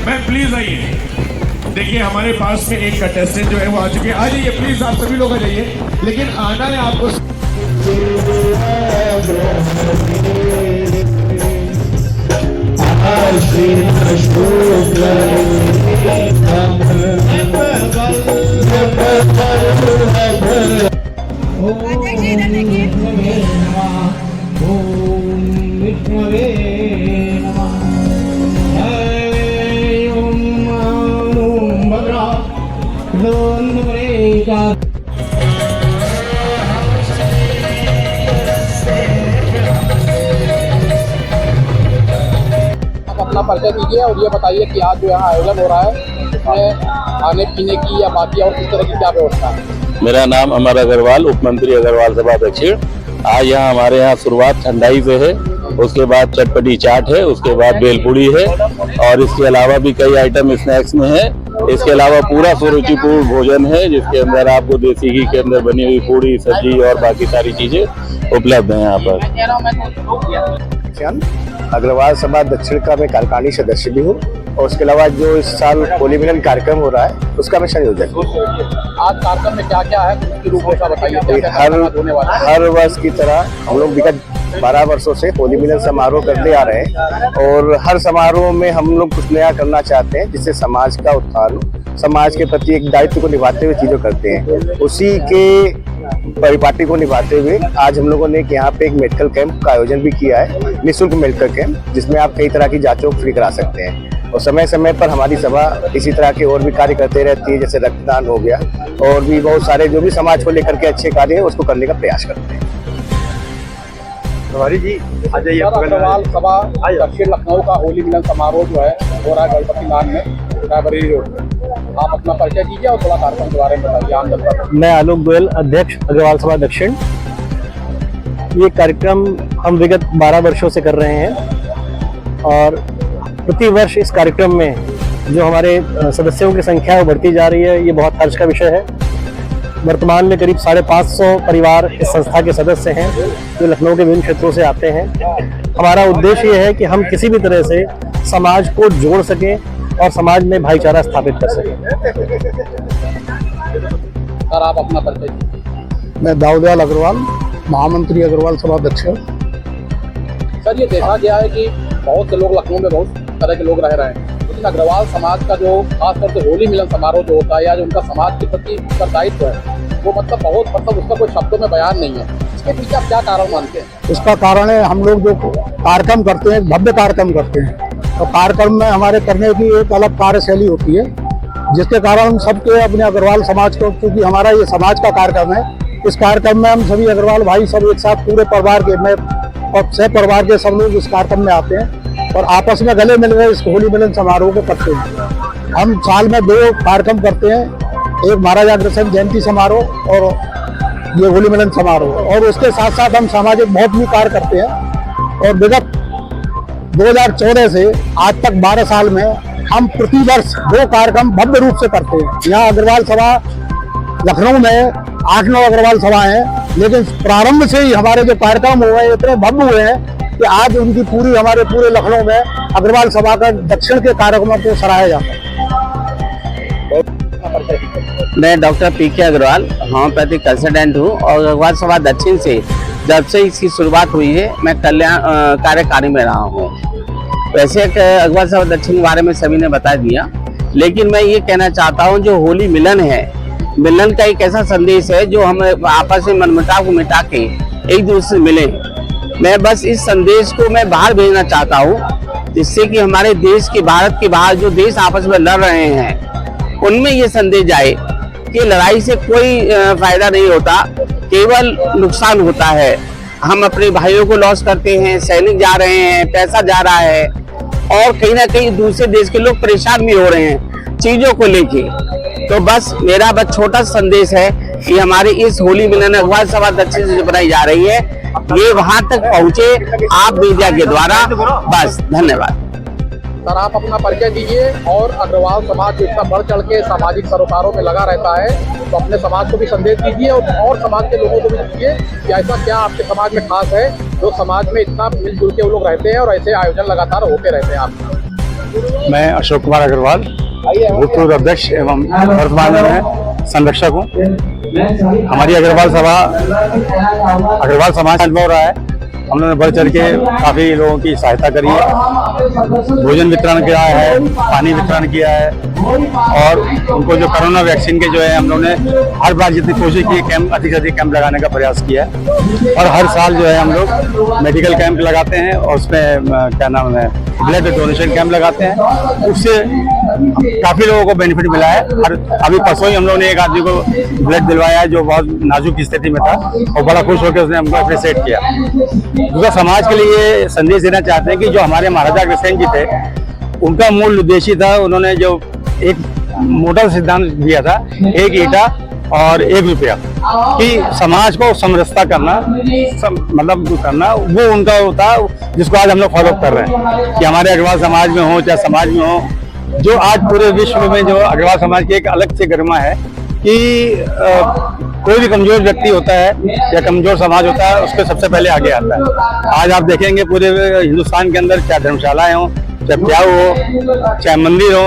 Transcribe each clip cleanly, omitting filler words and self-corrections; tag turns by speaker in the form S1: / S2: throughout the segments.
S1: Ma'am please आइए। देखिए हमारे पास में एक कंटेस्टेंट जो है वो आ चुके हैं। आ जाइए प्लीज, आप सभी लोग आ जाइए। लेकिन आना है आपको।
S2: आप अपना परिचय दीजिए और ये बताइए कि आज जो यहाँ आयोजन हो रहा है उसमें खाने पीने की या बाकी और किस तरह की क्या व्यवस्था है।
S3: मेरा नाम अमर अग्रवाल, उप मंत्री अग्रवाल सभा दक्षिण। आज यहाँ हमारे यहाँ शुरुआत ठंडाई से है, उसके बाद चटपटी चाट है, उसके बाद भेलपूड़ी है और इसके अलावा भी कई आइटम स्नैक्स में है। इसके अलावा पूरा सुरुचिपूर्ण भोजन है जिसके अंदर आपको देसी घी के अंदर बनी हुई पूड़ी, सब्जी और बाकी सारी चीजें उपलब्ध हैं यहाँ पर।
S4: अग्रवाल सभा दक्षिण का मैं कार्यकारिणी सदस्य भी हूँ और उसके अलावा जो इस साल होली मिलन कार्यक्रम हो रहा है उसका मैं संयोजक हूँ।
S2: आज कार्यक्रम में क्या क्या है उसकी रूपरेखा बताइए।
S4: हर वर्ष की तरह हम लोग विगत 12 वर्षों से होली मिलन समारोह करते आ रहे हैं और हर समारोह में हम लोग कुछ नया करना चाहते हैं जिससे समाज का उत्थान हो, समाज के प्रति एक दायित्व को निभाते हुए चीजों करते हैं। उसी के परिपाटी को निभाते हुए आज हम लोगों ने यहाँ पे एक मेडिकल कैंप का आयोजन भी किया है, निःशुल्क मेडिकल कैंप, जिसमें आप कई तरह की जांचों फ्री करा सकते हैं। और समय समय पर हमारी सभा इसी तरह के और भी कार्य करते रहती है, जैसे रक्तदान हो गया और भी बहुत सारे जो भी समाज को लेकर के अच्छे कार्य है उसको करने का प्रयास करते हैं।
S2: जी अग्रवाल सभा दक्षिण लखनऊ का होली मिलन समारोह जो है हो रहा है गणपति लाल में रायबरेली रोड पे। आप अपना परिचय दीजिए और थोड़ा कार्यक्रम के बारे में बताइए आम जनता को।
S5: मैं आलोक गोयल, अध्यक्ष अग्रवाल सभा दक्षिण। ये कार्यक्रम हम विगत 12 वर्षों से कर रहे हैं और प्रति वर्ष इस कार्यक्रम में जो हमारे सदस्यों की संख्या वो बढ़ती जा रही है। ये बहुत हर्ष का विषय है। वर्तमान में करीब 550 परिवार इस संस्था के सदस्य हैं जो लखनऊ के विभिन्न क्षेत्रों से आते हैं। हमारा उद्देश्य ये है कि हम किसी भी तरह से समाज को जोड़ सकें और समाज में भाईचारा स्थापित कर सकें।
S2: सर आप अपना परिचय दीजिए।
S6: मैं दाऊदयाल अग्रवाल, महामंत्री अग्रवाल सभा दक्षिण।
S2: सर ये देखा गया है कि बहुत से लोग लखनऊ में बहुत तरह के लोग रह रहे हैं, लेकिन अग्रवाल समाज का जो खासतौर से होली मिलन समारोह जो होता है या जो उनका समाज के प्रति उत्तरदायित्व है वो मतलब उसका कोई शब्दों में बयान नहीं है। इसके पीछे आप क्या कारण मानते हैं?
S6: इसका कारण है हम लोग जो कार्यक्रम करते हैं, भव्य कार्यक्रम करते हैं, तो कार्यक्रम में हमारे करने की एक अलग कार्यशैली होती है जिसके कारण हम सबके अपने अग्रवाल समाज को, क्योंकि हमारा ये समाज का कार्यक्रम है, इस कार्यक्रम में हम सभी अग्रवाल भाई सब एक साथ पूरे परिवार के मैं और सह परिवार के सब लोग इस कार्यक्रम में आते हैं और आपस में गले मिल रहे इस होली मिलन समारोह को करते हैं। हम साल में 2 कार्यक्रम करते हैं, एक महाराजा अग्रसेन जयंती समारोह और ये होली मिलन समारोह, और उसके साथ साथ हम सामाजिक बहुत भी कार्य करते हैं। और विगत 2014 से आज तक 12 साल में हम प्रतिवर्ष 2 कार्यक्रम भव्य रूप से करते हैं। यहाँ अग्रवाल सभा लखनऊ में 8-9 अग्रवाल सभा हैं, लेकिन प्रारंभ से ही हमारे जो कार्यक्रम हुए हैं इतने भव्य हुए हैं कि आज उनकी पूरी हमारे पूरे लखनऊ में अग्रवाल सभा का दक्षिण के कार्यक्रमों को सराहा जाता है।
S7: मैं doctor P K. Agarwal homoeopathic consultant हूँ और अग्रवाल सभा दक्षिण से जब से इसकी शुरुआत हुई है मैं कल्याण कार्यकारी में रहा हूँ। वैसे अग्रवाल सभा दक्षिण के बारे में सभी ने बता दिया, लेकिन मैं ये कहना चाहता हूँ जो होली मिलन है, मिलन का एक ऐसा संदेश है जो हम आपस में मनमुटाव को मिटा के एक दूसरे से मिले। मैं बस इस संदेश को मैं बाहर भेजना चाहता हूँ जिससे कि हमारे देश के, भारत के बाहर जो देश आपस में लड़ रहे हैं उनमें ये संदेश जाए कि लड़ाई से कोई फायदा नहीं होता, केवल नुकसान होता है। हम अपने भाइयों को लॉस करते हैं, सैनिक जा रहे हैं, पैसा जा रहा है और कहीं ना कहीं दूसरे देश के लोग परेशान भी हो रहे हैं चीजों को लेके। तो बस मेरा छोटा संदेश है कि हमारी इस होली मिलन अग्रवाल सभा दक्षिण से जो बनाई जा रही है ये वहां तक पहुंचे आप मीडिया के द्वारा। बस धन्यवाद।
S2: सर आप अपना परिचय दीजिए और अग्रवाल समाज जो इतना बढ़ चढ़ के सामाजिक सरोकारों में लगा रहता है तो अपने समाज को भी संदेश दीजिए और समाज के लोगों को भी दीजिए कि ऐसा क्या आपके समाज में खास है जो समाज में इतना मिलजुल के वो लोग रहते हैं और ऐसे आयोजन लगातार होते रहते हैं। आप
S6: मैं अशोक कुमार अग्रवाल भूतपूर्व अध्यक्ष एवं वर्तमान में संरक्षक हूँ। हमारी अग्रवाल समाज अनुभव रहा है। हम लोगों ने बढ़ चढ़ के काफी लोगों की सहायता करी है, भोजन वितरण किया है, पानी वितरण किया है और उनको जो कोरोना वैक्सीन के जो है हम लोगों ने हर बार जितनी कोशिश की कैंप अधिक से अधिक कैंप लगाने का प्रयास किया है और हर साल जो है हम लोग मेडिकल कैंप लगाते हैं और उसमें क्या नाम है ब्लड डोनेशन कैंप लगाते हैं। उससे काफी लोगों को बेनिफिट मिला है। अभी परसों ही हम लोगों ने एक आदमी को ब्लड दिलवाया है जो बहुत नाजुक स्थिति में था और बड़ा खुश होकर उसने हमको अप्रिशिएट किया। दूसरा, समाज के लिए संदेश देना चाहते हैं कि जो हमारे महाराजा अग्रसेन जी थे उनका मूल उद्देश्य था, उन्होंने जो एक मोटा सिद्धांत दिया था, एक ईंटा और 1 रुपया, कि समाज को समरसता करना मतलब करना, वो उनका होता जिसको आज हम लोग फॉलो कर रहे हैं कि हमारे अग्रवाल समाज में हो चाहे समाज में हो। जो आज पूरे विश्व में जो अग्रवाल समाज की एक अलग से गरिमा है कि कोई भी कमजोर व्यक्ति होता है या कमजोर समाज होता है उसके सबसे पहले आगे आता है। आज आप देखेंगे पूरे हिंदुस्तान के अंदर चाहे धर्मशालाएं हो, चाहे प्याऊ हो, चाहे मंदिर हो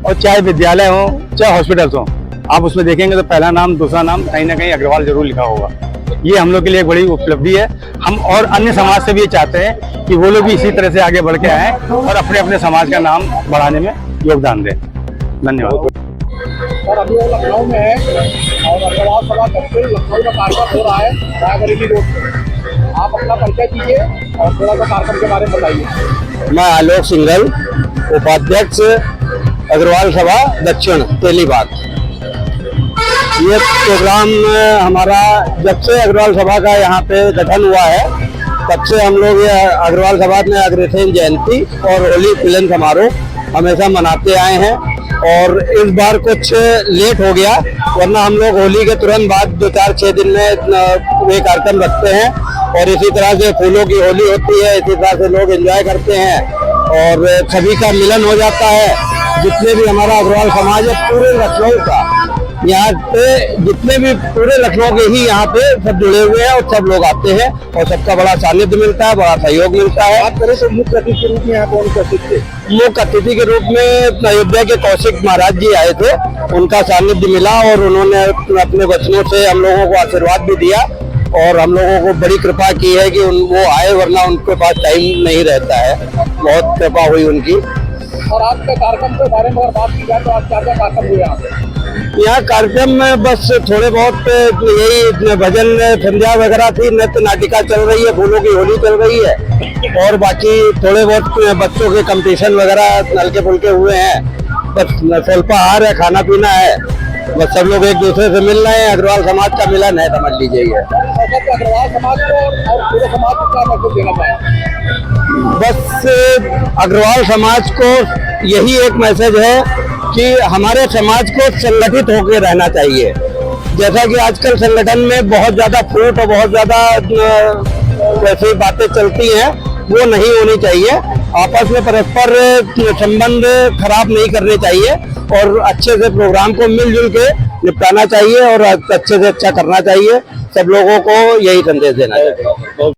S6: और चाहे विद्यालय हो, चाहे हॉस्पिटल्स हो, आप उसमें देखेंगे तो पहला नाम दूसरा नाम कहीं ना कहीं अग्रवाल जरूर लिखा होगा। ये हम लोग के लिए एक बड़ी उपलब्धि है। हम और अन्य समाज से भी ये चाहते हैं कि वो लोग भी इसी तरह से आगे बढ़ के आए और अपने अपने समाज का नाम बढ़ाने में योगदान दें। धन्यवाद।
S2: और अभी वो लखनऊ में है और अग्रवाल सभा दक्षिण लखनऊ का कार्यक्रम हो रहा है रायबरेली रोड पर। आप अपना परिचय दीजिए और थोड़ा सा कार्यक्रम के बारे में बताइए।
S4: मैं आलोक सिंघल, उपाध्यक्ष अग्रवाल सभा दक्षिण तेलीबाग। ये प्रोग्राम हमारा जब से अग्रवाल सभा का यहाँ पे गठन हुआ है तब से हम लोग ये अग्रवाल सभा में अग्रसेन जयंती और होली मिलन समारोह हमेशा मनाते आए हैं और इस बार कुछ लेट हो गया, वरना हम लोग होली के तुरंत बाद 2-4-6 दिन में ये कार्यक्रम रखते हैं और इसी तरह से फूलों की होली होती है, इसी तरह से लोग एंजॉय करते हैं और सभी का मिलन हो जाता है। जितने भी हमारा अग्रवाल समाज है पूरे लखनऊ का, यहाँ पे जितने भी पूरे लखनऊ के ही यहाँ पे सब जुड़े हुए हैं और सब लोग आते हैं और सबका बड़ा सानिध्य मिलता है, बड़ा सहयोग मिलता है। बात करें तो मुख्य अतिथि के रूप में यहाँ कौन उपस्थित थे? मुख्य अतिथि के रूप में अयोध्या के कौशिक महाराज जी आए थे, उनका सानिध्य मिला और उन्होंने अपने वचनों से हम लोगों को आशीर्वाद भी दिया और हम लोगों को बड़ी कृपा की है कि वो आए, वरना उनके पास टाइम नहीं रहता है। बहुत कृपा हुई उनकी।
S2: और आज के कार्यक्रम के बारे में अगर बात की जाए तो आज क्या क्या कार्यक्रम हुए यहाँ पे?
S4: यहाँ कार्यक्रम में बस थोड़े बहुत यही भजन संध्या वगैरह थी, नृत्य नाटिका चल रही है, फूलों की होली चल रही है और बाकी थोड़े बहुत बच्चों के कंपटीशन वगैरह हल्के फुल्के हुए हैं। बस स्वल्पाहार है, खाना पीना है, बस सब लोग एक दूसरे से मिल रहे हैं। अग्रवाल समाज का मिलन है, समझ लीजिए।
S2: अग्रवाल समाज को और पूरे समाज को क्या मैसेज देना चाहें?
S4: बस अग्रवाल समाज को यही एक मैसेज है कि हमारे समाज को संगठित होकर रहना चाहिए। जैसा कि आजकल संगठन में बहुत ज्यादा फूट और बहुत ज्यादा वैसी बातें चलती हैं, वो नहीं होनी चाहिए। आपस में परस्पर संबंध खराब नहीं करने चाहिए और अच्छे से प्रोग्राम को मिलजुल के निपटाना चाहिए और अच्छे से अच्छा करना चाहिए। सब लोगों को यही संदेश देना चाहिए।